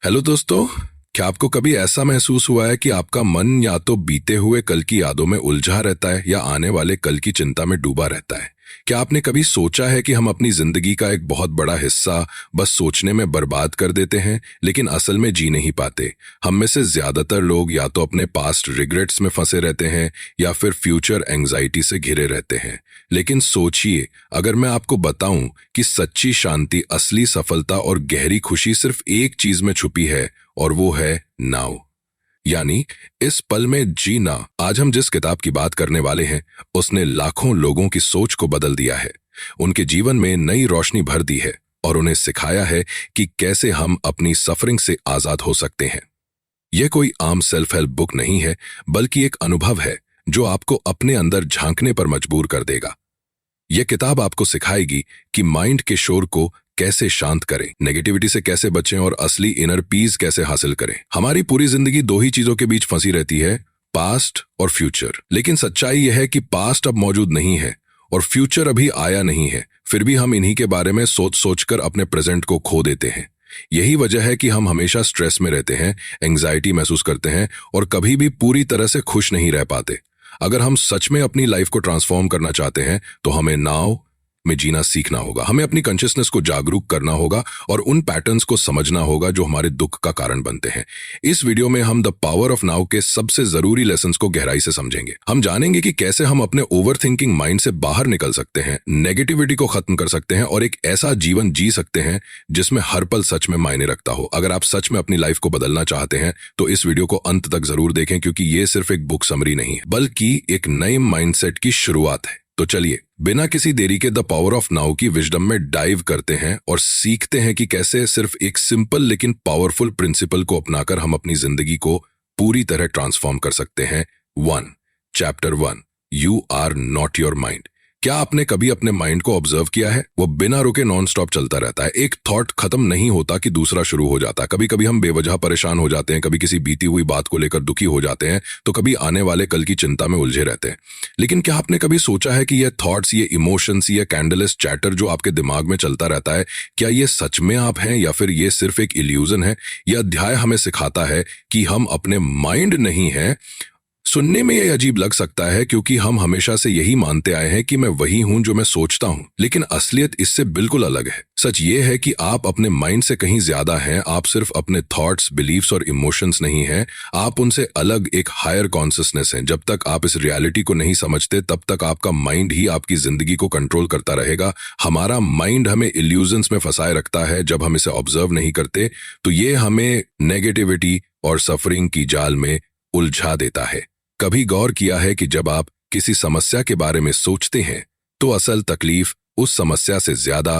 Hello दोस्तों। क्या आपको कभी ऐसा महसूस हुआ है कि आपका मन या तो बीते हुए कल की यादों में उलझा रहता है या आने वाले कल की चिंता में डूबा रहता है? क्या आपने कभी सोचा है कि हम अपनी जिंदगी का एक बहुत बड़ा हिस्सा बस सोचने में बर्बाद कर देते हैं, लेकिन असल में जी नहीं पाते? हम में से ज्यादातर लोग या तो अपने पास्ट रिग्रेट्स में फंसे रहते हैं या फिर फ्यूचर एंग्जाइटी से घिरे रहते हैं। लेकिन सोचिए, अगर मैं आपको बताऊं कि सच्ची शांति, असली सफलता और गहरी खुशी सिर्फ एक चीज में छुपी है, और वो है नाउ, यानी इस पल में जीना। आज हम जिस किताब की बात करने वाले हैं, उसने लाखों लोगों की सोच को बदल दिया है, उनके जीवन में नई रोशनी भर दी है और उन्हें सिखाया है कि कैसे हम अपनी सफरिंग से आजाद हो सकते हैं। यह कोई आम सेल्फ हेल्प बुक नहीं है, बल्कि एक अनुभव है जो आपको अपने अंदर झांकने पर मजबूर कर देगा। यह किताब आपको सिखाएगी कि माइंड के शोर को कैसे शांत करें, नेगेटिविटी से कैसे बचें और असली इनर पीस कैसे हासिल करें। हमारी पूरी जिंदगी दो ही चीजों के बीच फंसी रहती है, पास्ट और फ्यूचर। लेकिन सच्चाई यह है कि पास्ट अब मौजूद नहीं है और फ्यूचर अभी आया नहीं है, फिर भी हम इन्हीं के बारे में सोच सोचकर अपने प्रेजेंट को खो देते हैं। यही वजह है कि हम हमेशा स्ट्रेस में रहते हैं, एंग्जाइटी महसूस करते हैं और कभी भी पूरी तरह से खुश नहीं रह पाते। अगर हम सच में अपनी लाइफ को ट्रांसफॉर्म करना चाहते हैं तो हमें नाउ में जीना सीखना होगा। हमें अपनी कॉन्शियसनेस को जागरूक करना होगा और उन पैटर्न्स को समझना होगा जो हमारे दुख का कारण बनते हैं। इस वीडियो में हम द पावर ऑफ नाउ के सबसे जरूरी लेसन्स को गहराई से समझेंगे। हम जानेंगे कि कैसे हम अपने ओवर थिंकिंग माइंड से बाहर निकल सकते हैं, नेगेटिविटी को खत्म कर सकते हैं और एक ऐसा जीवन जी सकते हैं जिसमें हर पल सच में मायने रखता हो। अगर आप सच में अपनी लाइफ को बदलना चाहते हैं तो इस वीडियो को अंत तक जरूर देखें, क्योंकि ये सिर्फ एक बुक समरी नहीं है, बल्कि एक नए माइंडसेट की शुरुआत है। तो चलिए, बिना किसी देरी के द पावर ऑफ नाउ की विजडम में डाइव करते हैं और सीखते हैं कि कैसे सिर्फ एक सिंपल लेकिन पावरफुल प्रिंसिपल को अपनाकर हम अपनी जिंदगी को पूरी तरह ट्रांसफॉर्म कर सकते हैं। Chapter 1, you are not your mind. क्या आपने कभी अपने माइंड को ऑब्जर्व किया है? वो बिना रुके नॉन स्टॉप चलता रहता है। एक थॉट खत्म नहीं होता कि दूसरा शुरू हो जाता है। कभी कभी हम बेवजह परेशान हो जाते हैं, कभी किसी बीती हुई बात को लेकर दुखी हो जाते हैं, तो कभी आने वाले कल की चिंता में उलझे रहते हैं। लेकिन क्या आपने कभी सोचा है कि ये थॉट्स, ये इमोशंस, ये कैंडलेस चैटर जो आपके दिमाग में चलता रहता है, क्या ये सच में आप हैं या फिर ये सिर्फ एक इल्यूजन है? यह अध्याय हमें सिखाता है कि हम अपने माइंड नहीं हैं। सुनने में यह अजीब लग सकता है क्योंकि हम हमेशा से यही मानते आए हैं कि मैं वही हूं जो मैं सोचता हूं, लेकिन असलियत इससे बिल्कुल अलग है। सच ये है कि आप अपने माइंड से कहीं ज्यादा हैं। आप सिर्फ अपने थॉट्स, बिलीव्स और इमोशंस नहीं हैं, आप उनसे अलग एक हायर कॉन्शियसनेस हैं। जब तक आप इस रियलिटी को नहीं समझते, तब तक आपका माइंड ही आपकी जिंदगी को कंट्रोल करता रहेगा। हमारा माइंड हमें इल्यूजन्स में फंसाए रखता है। जब हम इसे ऑब्जर्व नहीं करते तो ये हमें नेगेटिविटी और सफरिंग की जाल में उलझा देता है। कभी गौर किया है कि जब आप किसी समस्या के बारे में सोचते हैं तो असल तकलीफ उस समस्या से ज्यादा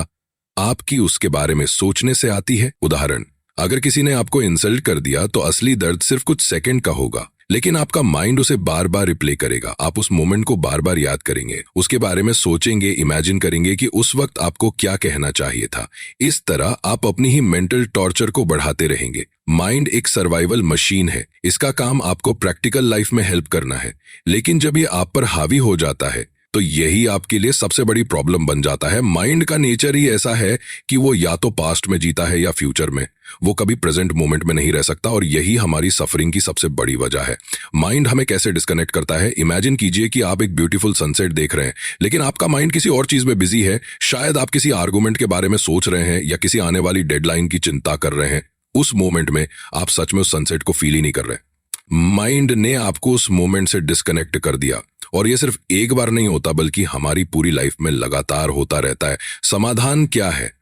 आपकी उसके बारे में सोचने से आती है? उदाहरण, अगर किसी ने आपको इंसल्ट कर दिया तो असली दर्द सिर्फ कुछ सेकंड का होगा, लेकिन आपका माइंड उसे बार बार रिप्ले करेगा। आप उस मोमेंट को बार बार याद करेंगे, उसके बारे में सोचेंगे, इमेजिन करेंगे कि उस वक्त आपको क्या कहना चाहिए था। इस तरह आप अपनी ही मेंटल टॉर्चर को बढ़ाते रहेंगे। माइंड एक सर्वाइवल मशीन है, इसका काम आपको प्रैक्टिकल लाइफ में हेल्प करना है, लेकिन जब ये आप पर हावी हो जाता है तो यही आपके लिए सबसे बड़ी प्रॉब्लम बन जाता है। माइंड का नेचर ही ऐसा है कि वो या तो पास्ट में जीता है या फ्यूचर में। वो कभी प्रेजेंट मोमेंट में नहीं रह सकता और यही हमारी सफरिंग की सबसे बड़ी वजह है। माइंड हमें कैसे डिस्कनेक्ट करता है? इमेजिन कीजिए कि आप एक ब्यूटीफुल सनसेट देख रहे हैं, लेकिन आपका माइंड किसी और चीज में बिजी है। शायद आप किसी आर्गुमेंट के बारे में सोच रहे हैं या किसी आने वाली डेडलाइन की चिंता कर रहे हैं। उस मोमेंट में आप सच में उस सनसेट को फील ही नहीं कर रहे। माइंड ने आपको उस मोमेंट से डिस्कनेक्ट कर दिया, और ये सिर्फ एक बार नहीं होता बल्कि हमारी पूरी लाइफ में लगातार होता रहता है। समाधान क्या है?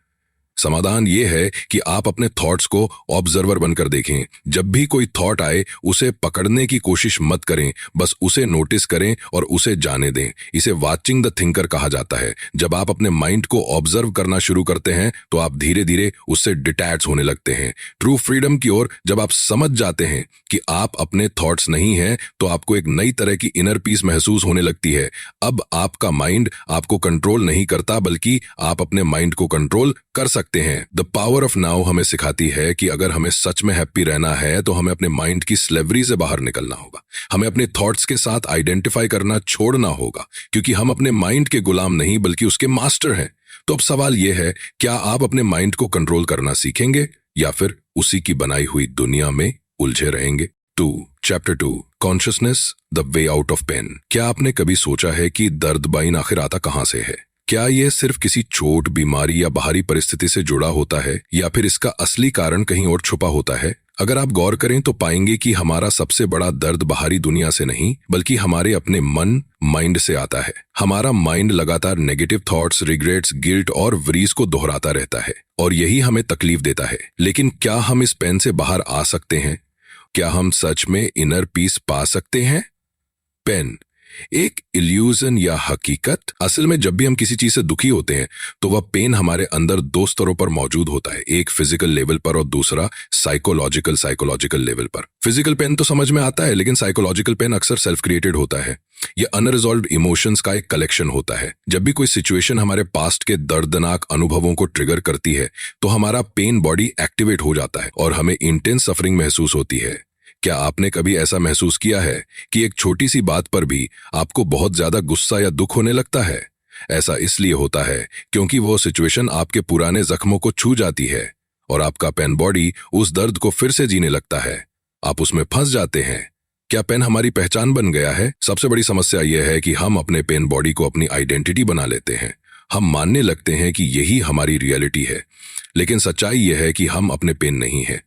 समाधान ये है कि आप अपने थॉट्स को ऑब्जर्वर बनकर देखें। जब भी कोई थॉट आए उसे पकड़ने की कोशिश मत करें, बस उसे नोटिस करें और उसे जाने दें। इसे वाचिंग द थिंकर कहा जाता है। जब आप अपने माइंड को ऑब्जर्व करना शुरू करते हैं तो आप धीरे धीरे उससे डिटैच होने लगते हैं, ट्रू फ्रीडम की ओर। जब आप समझ जाते हैं कि आप अपने थॉट्स नहीं हैं तो आपको एक नई तरह की इनर पीस महसूस होने लगती है। अब आपका माइंड आपको कंट्रोल नहीं करता, बल्कि आप अपने माइंड को कंट्रोल कर सकते हैं। द पावर ऑफ नाउ हमें सिखाती है कि अगर हमें सच में हैप्पी रहना है तो हमें अपने माइंड की स्लेवरी से बाहर निकलना होगा। हमें अपने थॉट्स के साथ आइडेंटिफाई करना छोड़ना होगा, क्योंकि हम अपने माइंड के गुलाम नहीं बल्कि उसके मास्टर हैं। तो अब सवाल यह है, क्या आप अपने माइंड को कंट्रोल करना सीखेंगे या फिर उसी की बनाई हुई दुनिया में उलझे रहेंगे। Chapter 2 consciousness the way out of pain. क्या आपने कभी सोचा है कि दर्द बाइन आखिर आता कहां से है? क्या यह सिर्फ किसी चोट, बीमारी या बाहरी परिस्थिति से जुड़ा होता है, या फिर इसका असली कारण कहीं और छुपा होता है? अगर आप गौर करें तो पाएंगे कि हमारा सबसे बड़ा दर्द बाहरी दुनिया से नहीं बल्कि हमारे अपने माइंड से आता है। हमारा माइंड लगातार नेगेटिव थॉट्स, रिग्रेट्स, गिल्ट और वरीज को दोहराता रहता है और यही हमें तकलीफ देता है। लेकिन क्या हम इस पेन से बाहर आ सकते हैं? क्या हम सच में इनर पीस पा सकते हैं? पेन एक इल्यूजन या हकीकत? असल में जब भी हम किसी चीज से दुखी होते हैं तो वह पेन हमारे अंदर दो स्तरों पर मौजूद होता है, एक फिजिकल लेवल पर और दूसरा साइकोलॉजिकल लेवल पर। फिजिकल पेन तो समझ में आता है, लेकिन साइकोलॉजिकल पेन अक्सर सेल्फ क्रिएटेड होता है। यह अनरिजॉल्व्ड इमोशंस का एक कलेक्शन होता है। जब भी कोई सिचुएशन हमारे पास्ट के दर्दनाक अनुभवों को ट्रिगर करती है तो हमारा पेन बॉडी एक्टिवेट हो जाता है और हमें इंटेंस सफरिंग महसूस होती है। क्या आपने कभी ऐसा महसूस किया है कि एक छोटी सी बात पर भी आपको बहुत ज्यादा गुस्सा या दुख होने लगता है? ऐसा इसलिए होता है क्योंकि वो सिचुएशन आपके पुराने जख्मों को छू जाती है और आपका पेन बॉडी उस दर्द को फिर से जीने लगता है। आप उसमें फंस जाते हैं। क्या पेन हमारी पहचान बन गया है? सबसे बड़ी समस्या यह है कि हम अपने पेन बॉडी को अपनी आइडेंटिटी बना लेते हैं। हम मानने लगते हैं कि यही हमारी रियलिटी है, लेकिन सच्चाई यह है कि हम अपने पेन नहीं है।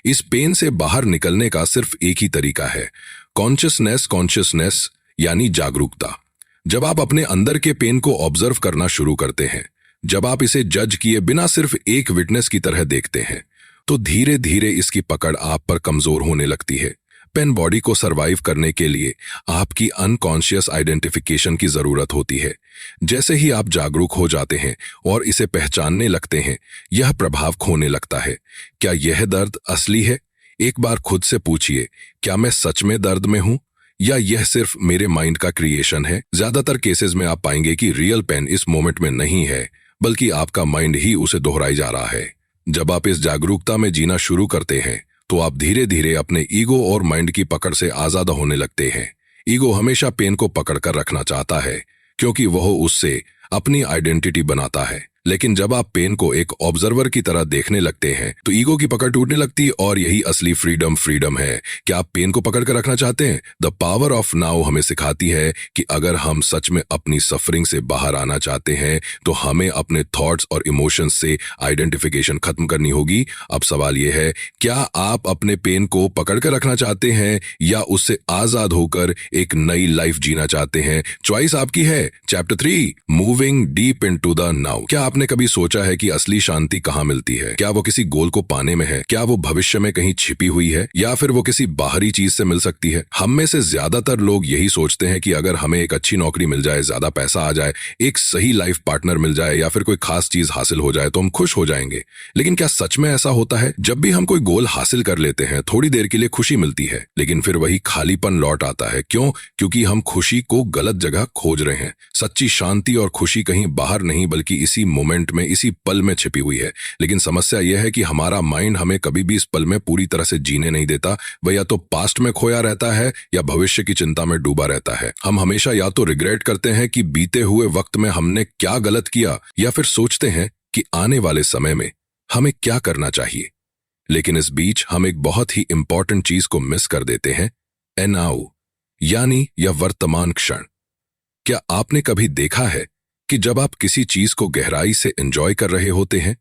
इस पेन से बाहर निकलने का सिर्फ एक ही तरीका है, कॉन्शियसनेस यानी जागरूकता। जब आप अपने अंदर के पेन को ऑब्जर्व करना शुरू करते हैं, जब आप इसे जज किए बिना सिर्फ एक विटनेस की तरह देखते हैं, तो धीरे धीरे इसकी पकड़ आप पर कमजोर होने लगती है। पेन बॉडी को सरवाइव करने के लिए आपकी अनकॉन्शियस आइडेंटिफिकेशन की जरूरत होती है। जैसे ही आप जागरूक हो जाते हैं और इसे पहचानने लगते हैं, यह प्रभाव खोने लगता है। क्या यह दर्द असली है? एक बार खुद से पूछिए, क्या मैं सच में दर्द में हूं या यह सिर्फ मेरे माइंड का क्रिएशन है? ज्यादातर केसेस में आप पाएंगे कि रियल पेन इस मोमेंट में नहीं है, बल्कि आपका माइंड ही उसे दोहराई जा रहा है। जब आप इस जागरूकता में जीना शुरू करते हैं तो आप धीरे धीरे अपने ईगो और माइंड की पकड़ से आजाद होने लगते हैं। ईगो हमेशा पेन को पकड़कर रखना चाहता है क्योंकि वह उससे अपनी आइडेंटिटी बनाता है, लेकिन जब आप पेन को एक ऑब्जर्वर की तरह देखने लगते हैं तो ईगो की पकड़ टूटने लगती है और यही असली फ्रीडम है। क्या आप पेन को पकड़ कर रखना चाहते हैं? द पावर ऑफ नाउ हमें सिखाती है कि अगर हम सच में अपनी सफरिंग से बाहर आना चाहते हैं तो हमें अपने थॉट्स और इमोशंस से आइडेंटिफिकेशन खत्म करनी होगी। अब सवाल यह है, क्या आप अपने पेन को पकड़ कर रखना चाहते हैं या उससे आजाद होकर एक नई लाइफ जीना चाहते हैं? चॉइस आपकी है। Chapter 3 moving deep into the now. क्या आपने कभी सोचा है कि असली शांति कहाँ मिलती है? क्या वो किसी गोल को पाने में है? क्या वो भविष्य में कहीं छिपी हुई है या फिर वो किसी बाहरी चीज से मिल सकती है? हम में से ज्यादातर लोग यही सोचते हैं कि अगर हमें एक अच्छी नौकरी मिल जाए, ज्यादा पैसा आ जाए, एक सही लाइफ पार्टनर मिल जाए या फिर कोई खास चीज हासिल हो जाए तो हम खुश हो जाएंगे। लेकिन क्या सच में ऐसा होता है? जब भी हम कोई गोल हासिल कर लेते हैं थोड़ी देर के लिए खुशी मिलती है, लेकिन फिर वही खालीपन लौट आता है। क्यों? क्योंकि हम खुशी को गलत जगह खोज रहे हैं। सच्ची शांति और खुशी कहीं बाहर नहीं बल्कि इसी मोमेंट में, इसी पल में छिपी हुई है। लेकिन समस्या यह है कि हमारा माइंड हमें कभी भी इस पल में पूरी तरह से जीने नहीं देता। वह या तो पास्ट में खोया रहता है या भविष्य की चिंता में डूबा रहता है। हम हमेशा या तो रिग्रेट करते हैं कि बीते हुए वक्त में हमने क्या गलत किया, या फिर सोचते हैं कि आने वाले समय में हमें क्या करना चाहिए। लेकिन इस बीच हम एक बहुत ही इंपॉर्टेंट चीज को मिस कर देते हैं, नाउ यानी यह वर्तमान क्षण। क्या आपने कभी देखा है कि जब आप किसी चीज को गहराई से एंजॉय कर रहे होते हैं,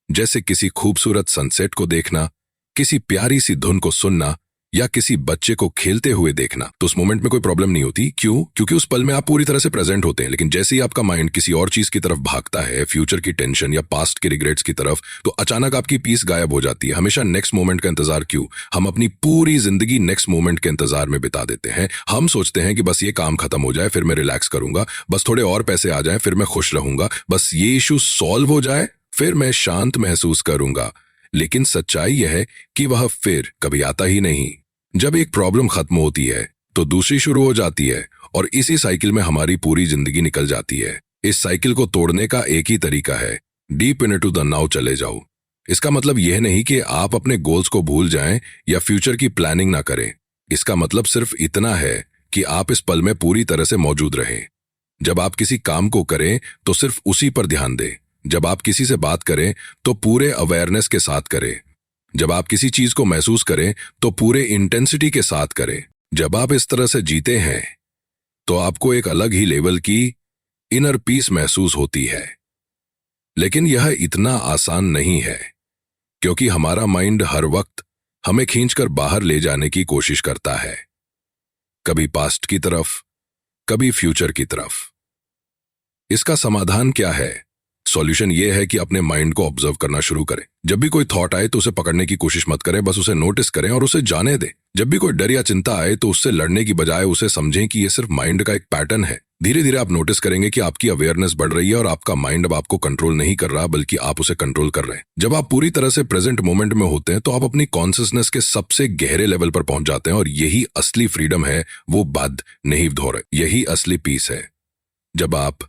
जैसे किसी खूबसूरत सनसेट को देखना, किसी प्यारी सी धुन को सुनना या किसी बच्चे को खेलते हुए देखना, तो उस मोमेंट में कोई प्रॉब्लम नहीं होती। क्यों? क्योंकि उस पल में आप पूरी तरह से प्रेजेंट होते हैं। लेकिन जैसे ही आपका माइंड किसी और चीज की तरफ भागता है, फ्यूचर की टेंशन या पास्ट के रिग्रेट्स की तरफ, तो अचानक आपकी पीस गायब हो जाती है। हमेशा नेक्स्ट मोमेंट का इंतजार क्यों? हम अपनी पूरी जिंदगी नेक्स्ट मोमेंट के इंतजार में बिता देते हैं। हम सोचते हैं कि बस ये काम खत्म हो जाए फिर मैं रिलैक्स करूंगा, बस थोड़े और पैसे आ जाएं फिर मैं खुश रहूंगा, बस ये इशू सॉल्व हो जाए फिर मैं शांत महसूस करूंगा। लेकिन सच्चाई यह है कि वह फिर कभी आता ही नहीं। जब एक प्रॉब्लम खत्म होती है तो दूसरी शुरू हो जाती है और इसी साइकिल में हमारी पूरी जिंदगी निकल जाती है। इस साइकिल को तोड़ने का एक ही तरीका है, डीप इनटू द नाउ चले जाओ। इसका मतलब यह नहीं कि आप अपने गोल्स को भूल जाएं या फ्यूचर की प्लानिंग ना करें। इसका मतलब सिर्फ इतना है कि आप इस पल में पूरी तरह से मौजूद रहें। जब आप किसी काम को करें तो सिर्फ उसी पर ध्यान दें। जब आप किसी से बात करें तो पूरे अवेयरनेस के साथ करें। जब आप किसी चीज को महसूस करें तो पूरे इंटेंसिटी के साथ करें। जब आप इस तरह से जीते हैं तो आपको एक अलग ही लेवल की इनर पीस महसूस होती है। लेकिन यह इतना आसान नहीं है, क्योंकि हमारा माइंड हर वक्त हमें खींचकर बाहर ले जाने की कोशिश करता है, कभी पास्ट की तरफ, कभी फ्यूचर की तरफ। इसका समाधान क्या है? सॉल्यूशन यह है कि अपने माइंड को ऑब्जर्व करना शुरू करें। जब भी कोई थॉट आए तो उसे पकड़ने की कोशिश मत करें, बस उसे नोटिस करें और उसे जाने दें। जब भी कोई डर या चिंता आए तो उससे लड़ने की बजाय उसे समझें कि यह सिर्फ माइंड का एक पैटर्न है। धीरे धीरे आप नोटिस करेंगे कि आपकी अवेयरनेस बढ़ रही है और आपका माइंड अब आपको कंट्रोल नहीं कर रहा, बल्कि आप उसे कंट्रोल कर रहे हैं। जब आप पूरी तरह से प्रेजेंट मोमेंट में होते हैं तो आप अपनी कॉन्शियसनेस के सबसे गहरे लेवल पर पहुंच जाते हैं, और यही असली फ्रीडम है, वो बद नहीं धोरे, यही असली पीस है। जब आप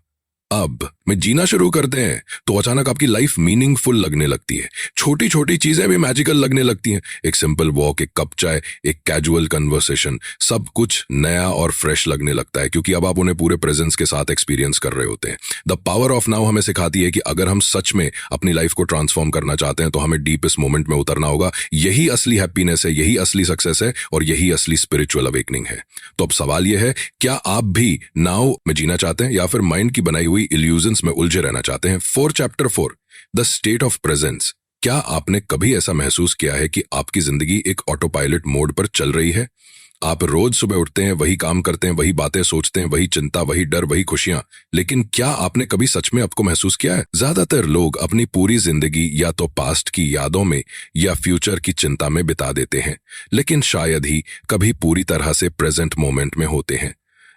अब में जीना शुरू करते हैं तो अचानक आपकी लाइफ मीनिंगफुल लगने लगती है। छोटी छोटी चीजें भी मैजिकल लगने लगती हैं। एक सिंपल वॉक, एक कप चाय, एक कैजुअल कन्वर्सेशन, सब कुछ नया और फ्रेश लगने लगता है, क्योंकि अब आप उन्हें पूरे प्रेजेंस के साथ एक्सपीरियंस कर रहे होते हैं। द पावर ऑफ नाउ हमें सिखाती है कि अगर हम सच में अपनी लाइफ को ट्रांसफॉर्म करना चाहते हैं तो हमें डीपेस्ट मोमेंट में उतरना होगा। यही असली हैप्पीनेस है, यही असली सक्सेस है, और यही असली स्पिरिचुअल अवेकनिंग है। तो अब सवाल यह है, क्या आप भी नाउ में जीना चाहते हैं या फिर माइंड की बनाई हुई इल्यूजन्स में उलझे रहना चाहते हैं? Chapter 4 the state of presence. क्या आपने कभी ऐसा महसूस किया है कि आपकी जिंदगी एक ऑटो पायलट मोड पर चल रही है? आप रोज सुबह उठते हैं, वही काम करते हैं, वही बातें सोचते हैं, वही चिंता, वही डर, वही खुशियां। लेकिन क्या आपने कभी सच में आपको महसूस किया है? ज्यादातर लोग अपनी पूरी जिंदगी या तो पास्ट की यादों में या फ्यूचर की चिंता में बिता देते हैं, लेकिन शायद ही कभी पूरी तरह से प्रेजेंट मोमेंट में होते हैं।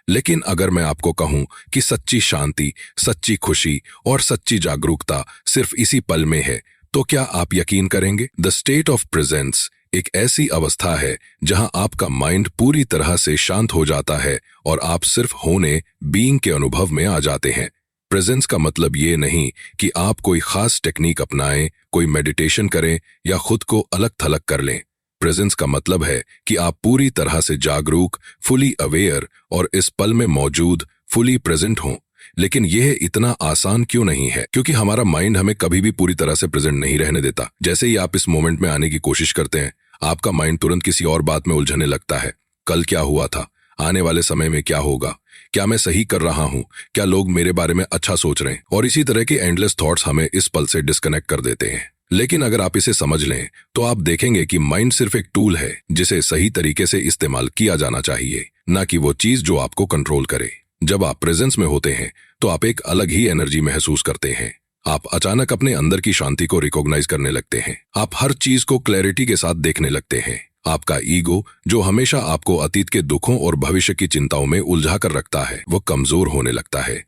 लेकिन अगर मैं आपको कहूं कि सच्ची शांति, सच्ची खुशी और सच्ची जागरूकता सिर्फ इसी पल में है, तो क्या आप यकीन करेंगे? द स्टेट ऑफ प्रेजेंस एक ऐसी अवस्था है जहां आपका माइंड पूरी तरह से शांत हो जाता है और आप सिर्फ होने, बीइंग के अनुभव में आ जाते हैं। प्रेजेंस का मतलब ये नहीं कि आप कोई खास टेक्निक अपनाएं, कोई मेडिटेशन करें या खुद को अलग थलग कर लें। प्रेजेंस का मतलब है कि आप पूरी तरह से जागरूक, फुली अवेयर और इस पल में मौजूद, फुली प्रेजेंट हों। लेकिन यह इतना आसान क्यों नहीं है? क्योंकि हमारा माइंड हमें कभी भी पूरी तरह से प्रेजेंट नहीं रहने देता। जैसे ही आप इस मोमेंट में आने की कोशिश करते हैं, आपका माइंड तुरंत किसी और बात में उलझने लगता है। कल क्या हुआ था? आने वाले समय में क्या होगा? क्या मैं सही कर रहा हूं? क्या लोग मेरे बारे में अच्छा सोच रहे हैं? और इसी तरह के एंडलेस थॉट्स हमें इस पल से डिस्कनेक्ट कर देते हैं। लेकिन अगर आप इसे समझ लें तो आप देखेंगे कि माइंड सिर्फ एक टूल है जिसे सही तरीके से इस्तेमाल किया जाना चाहिए, ना कि वो चीज जो आपको कंट्रोल करे। जब आप प्रेजेंस में होते हैं तो आप एक अलग ही एनर्जी महसूस करते हैं। आप अचानक अपने अंदर की शांति को रिकॉग्नाइज करने लगते हैं। आप हर चीज को क्लैरिटी के साथ देखने लगते हैं। आपका ईगो, जो हमेशा आपको अतीत के दुखों और भविष्य की चिंताओं में उलझा कर रखता है, वो कमजोर होने लगता है।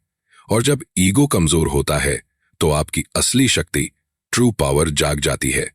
और जब ईगो कमजोर होता है तो आपकी असली शक्ति, ट्रू पावर, जाग जाती है।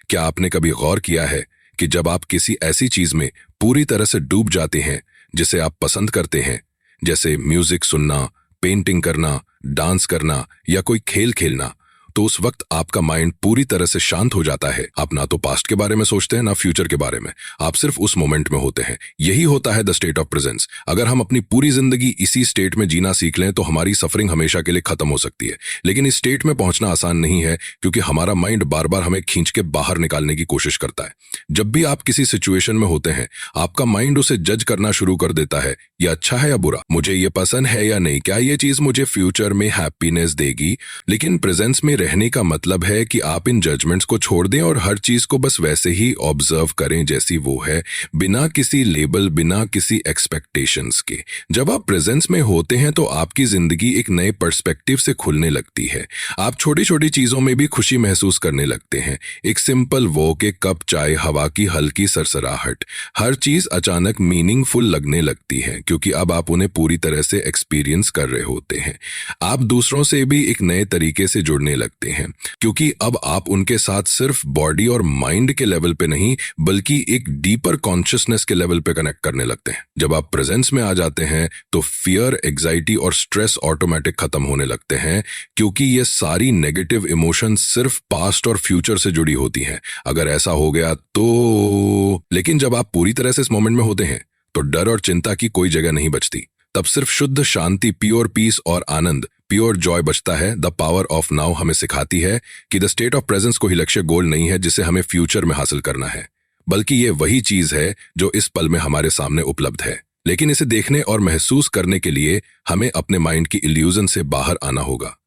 क्या आपने कभी गौर किया है कि जब आप किसी ऐसी चीज में पूरी तरह से डूब जाते हैं जिसे आप पसंद करते हैं, जैसे म्यूजिक सुनना, पेंटिंग करना, डांस करना या कोई खेल खेलना, तो उस वक्त आपका माइंड पूरी तरह से शांत हो जाता है। आप ना तो पास्ट के बारे में सोचते हैं, ना फ्यूचर के बारे में। आप सिर्फ उस मोमेंट में होते हैं। यही होता है द स्टेट ऑफ प्रेजेंस। अगर हम अपनी पूरी जिंदगी इसी स्टेट में जीना सीख लें तो हमारी सफरिंग हमेशा के लिए खत्म हो सकती है। लेकिन इस स्टेट में पहुंचना आसान नहीं है, क्योंकि हमारा माइंड बार बार हमें खींच के बाहर निकालने की कोशिश करता है। जब भी आप किसी सिचुएशन में होते हैं, आपका माइंड उसे जज करना शुरू कर देता है। यह अच्छा है या बुरा? मुझे ये पसंद है या नहीं? क्या ये चीज मुझे फ्यूचर में हैप्पीनेस देगी? लेकिन प्रेजेंस में रहने का मतलब है कि आप इन जजमेंट्स को छोड़ दें और हर चीज को बस वैसे ही ऑब्जर्व करें जैसी वो है, बिना किसी लेबल, बिना किसी एक्सपेक्टेशंस के। जब आप प्रेजेंस में होते हैं तो आपकी जिंदगी एक नए पर्सपेक्टिव से खुलने लगती है। आप छोटी छोटी चीजों में भी खुशी महसूस करने लगते हैं। एक सिंपल वॉक, एक कप चाय, हवा की हल्की सरसराहट, हर चीज अचानक मीनिंगफुल लगने लगती है, क्योंकि अब आप उन्हें पूरी तरह से एक्सपीरियंस कर रहे होते हैं। आप दूसरों से भी एक नए तरीके से जुड़ने लगते हैं, क्योंकि अब आप उनके साथ सिर्फ बॉडी और माइंड के लेवल पे नहीं, बल्कि एक डीपर कॉन्शियसनेस के लेवल पे कनेक्ट करने लगते हैं। जब आप प्रेजेंस में आ जाते हैं तो फियर, एग्जाइटी और स्ट्रेस ऑटोमेटिक खत्म होने लगते हैं, क्योंकि ये सारी नेगेटिव इमोशंस सिर्फ पास्ट और फ्यूचर से जुड़ी होती हैं। अगर ऐसा हो गया तो। लेकिन जब आप पूरी तरह से इस मोमेंट में होते हैं तो डर और चिंता की कोई जगह नहीं बचती। तब सिर्फ शुद्ध शांति, प्योर पीस और आनंद, प्योर जॉय बचता है। द पावर ऑफ नाउ हमें सिखाती है कि द स्टेट ऑफ प्रेजेंस कोई लक्ष्य गोल नहीं है जिसे हमें फ्यूचर में हासिल करना है, बल्कि ये वही चीज है जो इस पल में हमारे सामने उपलब्ध है। लेकिन इसे देखने और महसूस करने के लिए हमें अपने माइंड की इल्यूजन से बाहर आना होगा।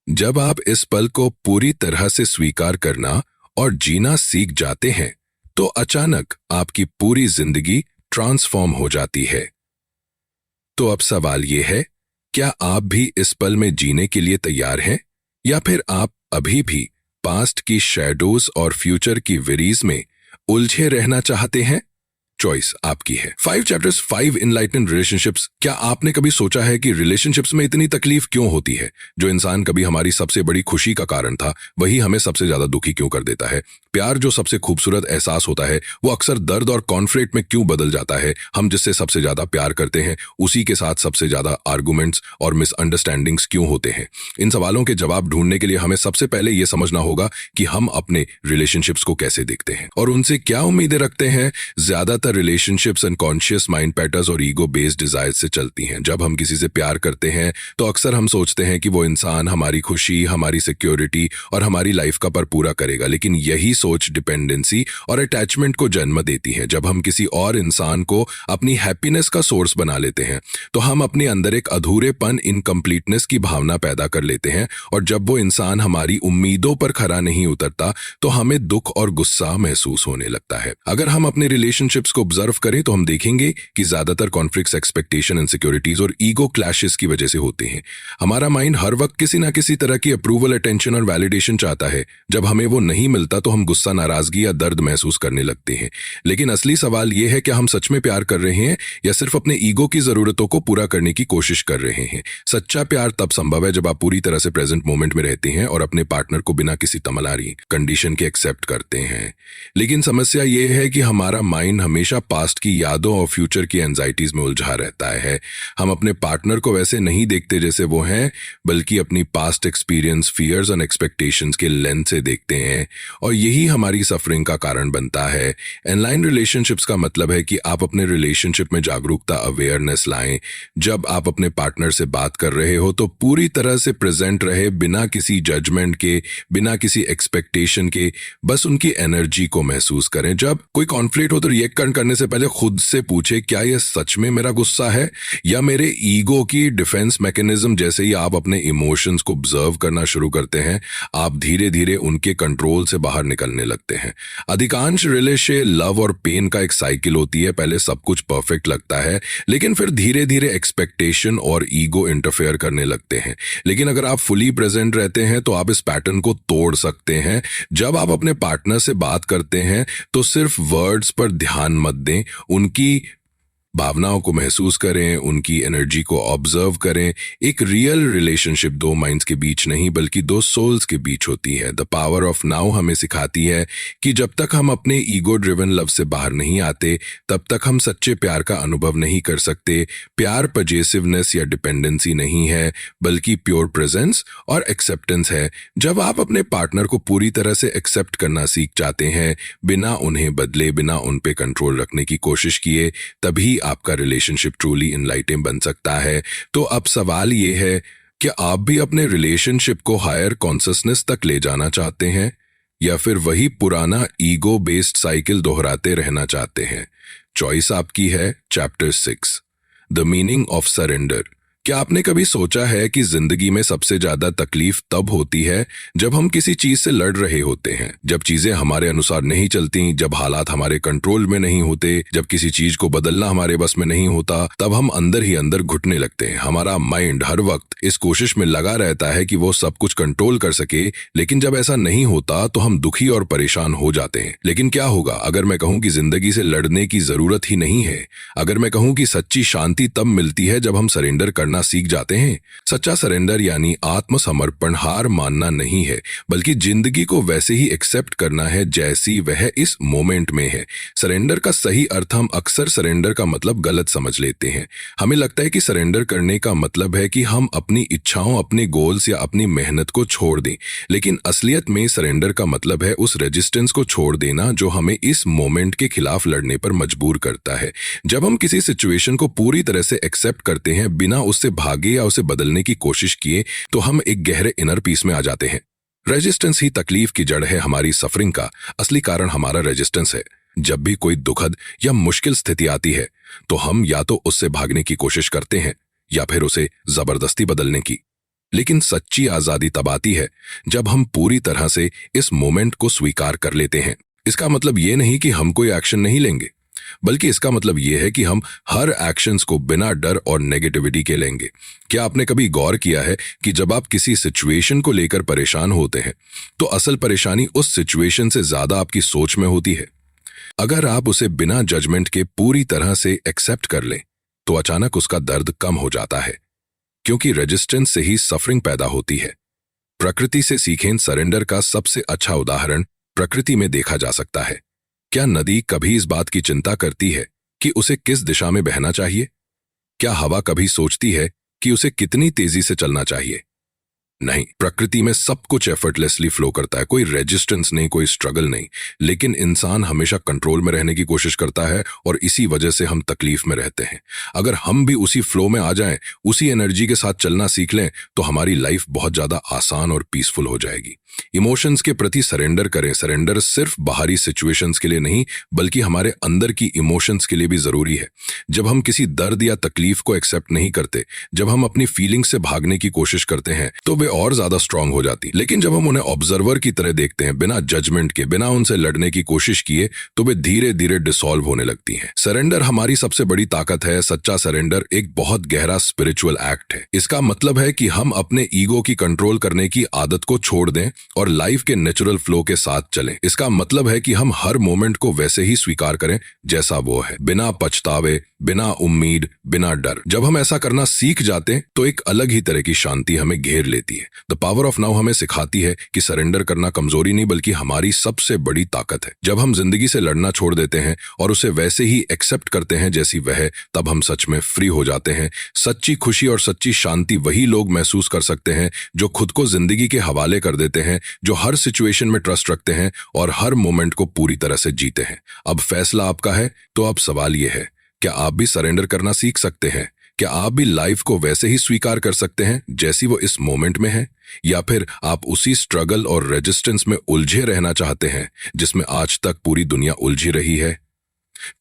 जब आप इस पल को पूरी तरह से स्वीकार करना और जीना सीख जाते हैं, तो अचानक आपकी पूरी जिंदगी ट्रांसफॉर्म हो जाती है। तो अब सवाल यह है, क्या आप भी इस पल में जीने के लिए तैयार हैं, या फिर आप अभी भी पास्ट की शैडोज और फ्यूचर की वेरीज में उलझे रहना चाहते हैं? चॉइस आपकी है। 5 चैप्टर्स 5 इनलाइटनिंग रिलेशनशिप्स। क्या आपने कभी सोचा है कि रिलेशनशिप्स में इतनी तकलीफ क्यों होती है? जो इंसान कभी हमारी सबसे बड़ी खुशी का कारण था, वही हमें सबसे ज्यादा दुखी क्यों कर देता है? प्यार जो सबसे खूबसूरत एहसास होता है, वो अक्सर दर्द और कॉन्फ्लिक्ट में क्यों बदल जाता है? हम जिससे सबसे ज्यादा प्यार करते हैं, उसी के साथ सबसे ज्यादा आर्गुमेंट्स और मिसअंडरस्टैंडिंग्स क्यों होते हैं? इन सवालों के जवाब ढूंढने के लिए हमें सबसे पहले ये समझना होगा कि हम अपने रिलेशनशिप्स को कैसे देखते हैं और उनसे क्या उम्मीदें रखते हैं। ज्यादातर रिलेशनशिप्स अनकॉन्शियस माइंड पैटर्न्स और ईगो बेस्ड डिजायर से चलती हैं। जब हम किसी से प्यार करते हैं, तो अक्सर हम सोचते हैं कि वो इंसान हमारी खुशी, हमारी सिक्योरिटी और हमारी लाइफ का पर पूरा करेगा। लेकिन यही सोच डिपेंडेंसी और अटैचमेंट को जन्म देती है। जब हम किसी और इंसान को अपनी हैप्पीनेस का सोर्स बना लेते हैं, तो हम अपने अंदर एक अधूरेपन, इनकम्प्लीटनेस की भावना पैदा कर लेते हैं। और जब वो इंसान हमारी उम्मीदों पर खरा नहीं उतरता, तो हमें दुख और गुस्सा महसूस होने लगता है। अगर हम अपने रिलेशनशिप्स को ऑब्जर्व करें, तो हम देखेंगे कि ज्यादातर कॉन्फ्लिक्ट्स एक्सपेक्टेशन, इनसिक्योरिटीज और ईगो क्लैशेस की वजह से होते हैं। हमारा माइंड हर वक्त किसी ना किसी तरह की अप्रूवल, अटेंशन और वैलिडेशन चाहता है। जब हमें वो नहीं मिलता, तो हम गुस्सा, नाराजगी या दर्द महसूस करने लगते हैं। लेकिन असली सवाल यह है कि हम सच में प्यार कर रहे हैं या सिर्फ अपने ईगो की जरूरतों को पूरा करने की कोशिश कर रहे हैं। सच्चा प्यार तब संभव है जब आप पूरी तरह से प्रेजेंट मोमेंट में रहते हैं और अपने पार्टनर को बिना किसी तमलारी, कंडीशन के एक्सेप्ट करते हैं। लेकिन समस्या यह है कि हमारा माइंड हमेशा पास्ट की यादों और फ्यूचर की एंजाइटीज में उलझा रहता है। हम अपने पार्टनर को वैसे नहीं देखते जैसे वो हैं, बल्कि अपनी पास्ट एक्सपीरियंस, फियर्स और एक्सपेक्टेशंस के लेंस से देखते हैं, और यही हमारी सफरिंग का कारण बनता है। इनलाइन रिलेशनशिप्स का मतलब है कि आप अपने रिलेशनशिप में जागरूकता, अवेयरनेस लाएं। जब आप अपने पार्टनर से बात कर रहे हो, तो पूरी तरह से प्रेजेंट रहे, बिना किसी जजमेंट के, बिना किसी एक्सपेक्टेशन के, बस उनकी एनर्जी को महसूस करें। जब कोई कॉन्फ्लिक्ट हो, तो रिएक्ट करने से पहले खुद से पूछे, क्या यह सच में मेरा गुस्सा है या मेरे ईगो की डिफेंस मैकेनिज्म? जैसे ही आप अपने इमोशंस को ऑब्जर्व करना शुरू करते हैं, आप धीरे धीरे उनके कंट्रोल से बाहर निकलने लगते हैं। अधिकांश रिलेशन लव और पेन का एक साइकिल होती है। पहले सब कुछ परफेक्ट लगता है, लेकिन फिर धीरे धीरे एक्सपेक्टेशन और ईगो इंटरफेयर करने लगते हैं। लेकिन अगर आप फुली प्रेजेंट रहते हैं, तो आप इस पैटर्न को तोड़ सकते हैं। जब आप अपने पार्टनर से बात करते हैं, तो सिर्फ वर्ड्स पर ध्यान मत दें, उनकी भावनाओं को महसूस करें, उनकी एनर्जी को ऑब्जर्व करें। एक रियल रिलेशनशिप दो माइंड्स के बीच नहीं, बल्कि दो सोल्स के बीच होती है। द पावर ऑफ नाउ हमें सिखाती है कि जब तक हम अपने ईगो ड्रिवन लव से बाहर नहीं आते, तब तक हम सच्चे प्यार का अनुभव नहीं कर सकते। प्यार पजेसिवनेस या डिपेंडेंसी नहीं है, बल्कि प्योर प्रेजेंस और एक्सेप्टेंस है। जब आप अपने पार्टनर को पूरी तरह से एक्सेप्ट करना सीख जाते हैं, बिना उन्हें बदले, बिना उन पे कंट्रोल रखने की कोशिश किए, तभी आपका रिलेशनशिप ट्रूली इनलाइटिंग बन सकता है। तो अब सवाल ये है कि आप भी अपने रिलेशनशिप को हायर कॉन्शियसनेस तक ले जाना चाहते हैं, या फिर वही पुराना ईगो बेस्ड साइकिल दोहराते रहना चाहते हैं? चॉइस आपकी है। Chapter 6, the meaning of surrender. क्या आपने कभी सोचा है कि जिंदगी में सबसे ज्यादा तकलीफ तब होती है जब हम किसी चीज से लड़ रहे होते हैं, जब चीजें हमारे अनुसार नहीं चलती, जब हालात हमारे कंट्रोल में नहीं होते, जब किसी चीज को बदलना हमारे बस में नहीं होता, तब हम अंदर ही अंदर घुटने लगते हैं। हमारा माइंड हर वक्त इस कोशिश में लगा रहता है कि वो सब कुछ कंट्रोल कर सके, लेकिन जब ऐसा नहीं होता, तो हम दुखी और परेशान हो जाते हैं। लेकिन क्या होगा अगर मैं कहूं कि जिंदगी से लड़ने की जरूरत ही नहीं है? अगर मैं कहूं कि सच्ची शांति तब मिलती है जब हम सरेंडर करना करना सीख जाते हैं। सच्चा सरेंडर यानी आत्मसमर्पण हार मानना नहीं है, बल्कि जिंदगी को वैसे ही एक्सेप्ट करना है जैसी वह इस मोमेंट में है। सरेंडर का सही अर्थ हम अक्सर सरेंडर का मतलब गलत समझ लेते हैं। हमें लगता है कि सरेंडर करने का मतलब है कि हम अपनी इच्छाओं, अपने गोल्स या अपनी मेहनत को छोड़ दें, लेकिन असलियत में सरेंडर का मतलब है उस रेजिस्टेंस को छोड़ देना जो हमें इस मोमेंट के खिलाफ लड़ने पर मजबूर करता है। जब हम किसी सिचुएशन को पूरी तरह से एक्सेप्ट करते हैं बिना उससे भागे या उसे बदलने की कोशिश किए, तो हम एक गहरे इनर पीस में आ जाते हैं। रेजिस्टेंस ही तकलीफ की जड़ है, हमारी सफरिंग का असली कारण हमारा रेजिस्टेंस है। जब भी कोई दुखद या मुश्किल स्थिति आती है तो हम या तो उससे भागने की कोशिश करते हैं या फिर उसे जबरदस्ती बदलने की। लेकिन सच्ची आजादी तब आती है जब हम पूरी तरह से इस मोमेंट को स्वीकार कर लेते हैं। इसका मतलब ये नहीं कि हम कोई एक्शन नहीं लेंगे, बल्कि इसका मतलब ये है कि हम हर एक्शंस को बिना डर और नेगेटिविटी के लेंगे। क्या आपने कभी गौर किया है कि जब आप किसी सिचुएशन को लेकर परेशान होते हैं तो असल परेशानी उस सिचुएशन से ज्यादा आपकी सोच में होती है? अगर आप उसे बिना जजमेंट के पूरी तरह से एक्सेप्ट कर लें तो अचानक उसका दर्द कम हो जाता है, क्योंकि रेजिस्टेंस से ही सफरिंग पैदा होती है। प्रकृति से सीखें, सरेंडर का सबसे अच्छा उदाहरण प्रकृति में देखा जा सकता है। क्या नदी कभी इस बात की चिंता करती है कि उसे किस दिशा में बहना चाहिए? क्या हवा कभी सोचती है कि उसे कितनी तेजी से चलना चाहिए? नहीं, प्रकृति में सब कुछ एफर्टलेसली फ्लो करता है, कोई रेजिस्टेंस नहीं, कोई स्ट्रगल नहीं। लेकिन इंसान हमेशा कंट्रोल में रहने की कोशिश करता है और इसी वजह से हम तकलीफ में रहते हैं। अगर हम भी उसी फ्लो में आ जाएं, उसी एनर्जी के साथ चलना सीख लें, तो हमारी लाइफ बहुत ज्यादा आसान और पीसफुल हो जाएगी। इमोशंस के प्रति सरेंडर करें। सरेंडर सिर्फ बाहरी सिचुएशंस के लिए नहीं, बल्कि हमारे अंदर की इमोशंस के लिए भी जरूरी है। जब हम किसी दर्द या तकलीफ को एक्सेप्ट नहीं करते, जब हम अपनी फीलिंग्स से भागने की कोशिश करते हैं, तो वे और ज्यादा स्ट्रांग हो जाती। लेकिन जब हम उन्हें ऑब्जर्वर की तरह देखते हैं, बिना जजमेंट के, बिना उनसे लड़ने की कोशिश किए, तो वे धीरे धीरे डिसॉल्व होने लगती हैं। सरेंडर हमारी सबसे बड़ी ताकत है। सच्चा सरेंडर एक बहुत गहरा स्पिरिचुअल एक्ट है। इसका मतलब है कि हम अपने ईगो की कंट्रोल करने की आदत को छोड़ दें और लाइफ के नेचुरल फ्लो के साथ चलें। इसका मतलब है कि हम हर मोमेंट को वैसे ही स्वीकार करें जैसा वो है, बिना पछतावे, बिना उम्मीद, बिना डर। जब हम ऐसा करना सीख जाते हैं तो एक अलग ही तरह की शांति हमें घेर लेती है। द पावर ऑफ नाउ हमें सिखाती है कि सरेंडर करना कमजोरी नहीं, बल्कि हमारी सबसे बड़ी ताकत है। जब हम जिंदगी से लड़ना छोड़ देते हैं और उसे वैसे ही एक्सेप्ट करते हैं जैसी वह है, तब हम सच में फ्री हो जाते हैं। सच्ची खुशी और सच्ची शांति वही लोग महसूस कर सकते हैं जो खुद को जिंदगी के हवाले कर देते हैं, जो हर सिचुएशन में ट्रस्ट रखते हैं और हर मोमेंट को पूरी तरह से जीते हैं। अब फैसला आपका है, तो अब सवाल यह है, क्या आप भी सरेंडर करना सीख सकते हैं? क्या आप भी लाइफ को वैसे ही स्वीकार कर सकते हैं जैसी वो इस मोमेंट में है? या फिर आप उसी स्ट्रगल और रेजिस्टेंस में उलझे रहना चाहते हैं जिसमें आज तक पूरी दुनिया उलझी रही है?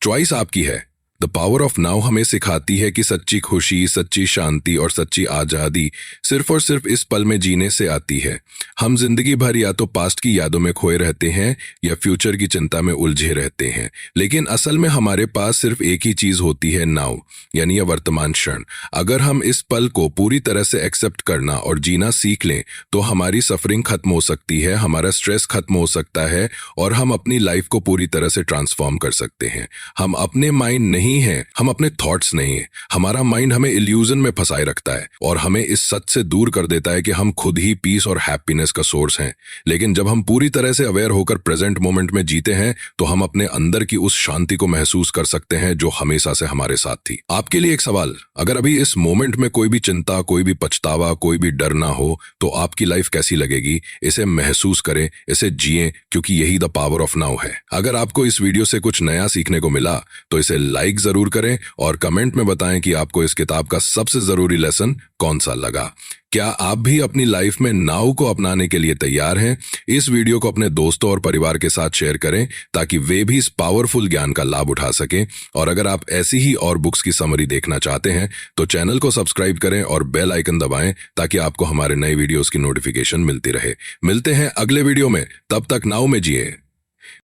चॉइस आपकी है। द पावर ऑफ नाउ हमें सिखाती है कि सच्ची खुशी, सच्ची शांति और सच्ची आजादी सिर्फ और सिर्फ इस पल में जीने से आती है। हम जिंदगी भर या तो पास्ट की यादों में खोए रहते हैं या फ्यूचर की चिंता में उलझे रहते हैं, लेकिन असल में हमारे पास सिर्फ एक ही चीज होती है, नाउ, यानी यह वर्तमान क्षण। अगर हम इस पल को पूरी तरह से एक्सेप्ट करना और जीना सीख लें तो हमारी सफरिंग खत्म हो सकती है, हमारा स्ट्रेस खत्म हो सकता है और हम अपनी लाइफ को पूरी तरह से ट्रांसफॉर्म कर सकते हैं। हम अपने माइंड नहीं है, हम अपने थॉट्स नहीं है। हमारा माइंड हमें इल्यूजन में फंसाए रखता है और हमें इस सच से दूर कर देता है कि हम खुद ही पीस और हैप्पीनेस का सोर्स हैं। लेकिन जब हम पूरी तरह से अवेयर होकर प्रेजेंट मोमेंट में जीते हैं तो हम अपने अंदर की उस शांति को महसूस कर सकते हैं जो हमेशा से हमारे साथ थी। आपके लिए एक सवाल, अगर अभी इस मोमेंट में कोई भी चिंता, कोई भी पछतावा, कोई भी डर ना हो तो आपकी लाइफ कैसी लगेगी? इसे महसूस करें, इसे जिएं, क्योंकि यही द पावर ऑफ नाउ है। अगर आपको इस वीडियो से कुछ नया सीखने को मिला तो इसे लाइक जरूर करें और कमेंट में बताएं कि आपको इस किताब का सबसे जरूरी लेसन कौन सा लगा। क्या आप भी अपनी लाइफ में नाउ को अपनाने के लिए तैयार हैं? इस वीडियो को अपने दोस्तों और परिवार के साथ शेयर करें ताकि वे भी इस पावरफुल ज्ञान का लाभ उठा सकें। और अगर आप ऐसी ही और बुक्स की समरी देखना चाहते हैं तो चैनल को सब्सक्राइब करें और बेल आइकन दबाएं ताकि आपको हमारे नए वीडियोस की नोटिफिकेशन मिलती रहे। मिलते हैं अगले वीडियो में, तब तक नाउ में जिए।